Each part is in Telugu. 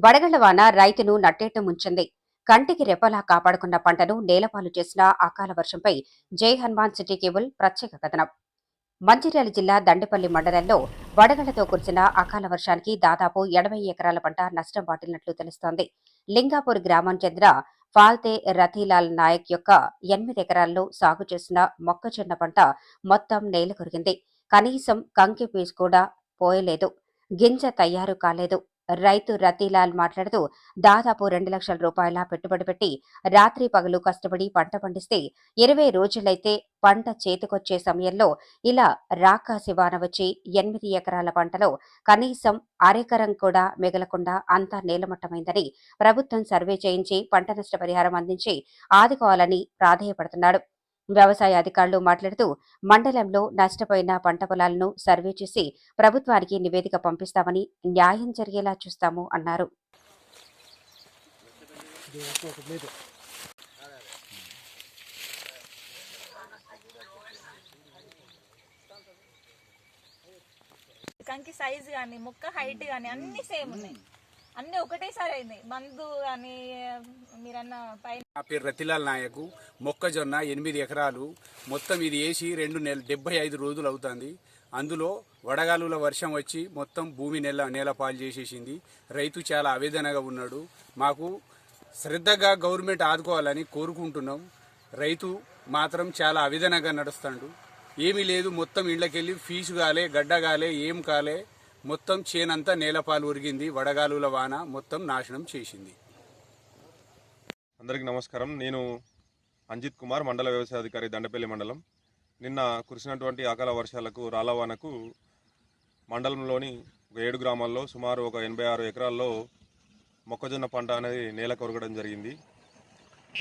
వడగళ్ల వాన రైతును నట్టేట్టు ముంచింది. కంటికి రెప్పలా కాపాడుకున్న పంటను నేలపాలు చేసిన అకాల వర్షంపై జై హనుమాన్ సిటీ కేబుల్ ప్రత్యేక కథనం. మంచిర్యాల జిల్లా దండేపల్లి మండలంలో వడగళ్లతో కురిసిన అకాల వర్షానికి దాదాపు 80 ఎకరాల పంట నష్టం వాటిల్లినట్లు తెలుస్తోంది. లింగాపూర్ గ్రామం చెందిన ఫాల్తే రతీలాల్ నాయక్ యొక్క 8 ఎకరాల్లో సాగు చేసిన మొక్కజొన్న పంట మొత్తం నేల కొరిగింది. కనీసం కంకి పీచు కూడా పోయలేదు. గింజ తయారు కాలేదు. రైతు రతీలాల్ మాట్లాడుతూ దాదాపు 2 లక్షల రూపాయల పెట్టుబడి పెట్టి రాత్రి పగలు కష్టపడి పంట పండిస్తే 20 రోజులైతే పంట చేతికొచ్చే సమయంలో ఇలా రాకాసి వాన వచ్చి 8 ఎకరాల పంటలో కనీసం అరెకరం కూడా మిగలకుండా అంతా నేలమట్టమైందని ప్రభుత్వం సర్వే చేయించి పంట నష్ట పరిహారం అందించి ఆదుకోవాలని ప్రాధేయపడుతున్నాడు. వ్యవసాయ అధికారులు మాట్లాడుతూ మండలంలో నష్టపోయిన పంట పొలాలను సర్వే చేసి ప్రభుత్వానికి నివేదిక పంపిస్తామని, న్యాయం జరిగేలా చూస్తాము అన్నారు. కంకి సైజ్ కానీ మొక్క హైట్ కానీ అన్ని సేమ్ ఉన్నాయి. అన్ని ఒకటేసారి అయింది. మందు కానీ మీరన్న పైన. నా పేరు రతిలాల్ నాయకు. మొక్కజొన్న 8 ఎకరాలు మొత్తం ఇది వేసి 75 రోజులు అవుతుంది. అందులో వడగాలుల వర్షం వచ్చి మొత్తం భూమి నేలపాలు చేసేసింది. రైతు చాలా ఆవేదనగా ఉన్నాడు. మాకు శ్రద్ధగా గవర్నమెంట్ ఆదుకోవాలని కోరుకుంటున్నాం. రైతు మాత్రం చాలా ఆవేదనగా నడుస్తాడు. ఏమీ లేదు, మొత్తం ఇళ్లకెళ్ళి ఫీజు కాలే, గడ్డ కాలే, ఏం కాలే, మొత్తం చేనంతా నేలపాలు ఉరిగింది. వడగాలుల వాన మొత్తం నాశనం చేసింది. అందరికీ నమస్కారం. నేను అంజిత్ కుమార్, మండల వ్యవసాయ అధికారి, దండపల్లి మండలం. నిన్న కురిసినటువంటి అకాల వర్షాలకు, రాళ్లవానకు మండలంలోని 7 గ్రామాల్లో సుమారు 86 ఎకరాల్లో మొక్కజొన్న పంట అనేది నేల కొరగడం జరిగింది.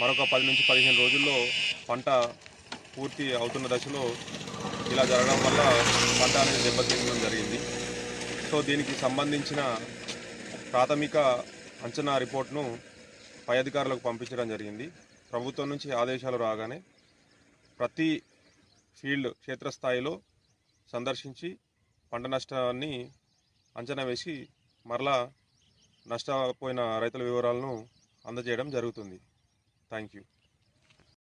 మరొక 10 నుంచి 15 రోజుల్లో పంట పూర్తి అవుతున్న దశలో ఇలా జరగడం వల్ల పంట అనేది దెబ్బతినడం జరిగింది. సో దీనికి సంబంధించిన ప్రాథమిక అంచనా రిపోర్ట్ను పై అధికారులకు పంపించడం జరిగింది. ప్రభుత్వం నుంచి ఆదేశాలు రాగానే ప్రతి ఫీల్డ్ క్షేత్రస్థాయిలో సందర్శించి పంట నష్టాన్ని అంచనా వేసి మరలా నష్టపోయిన రైతుల వివరాలను అందజేయడం జరుగుతుంది. Thank you.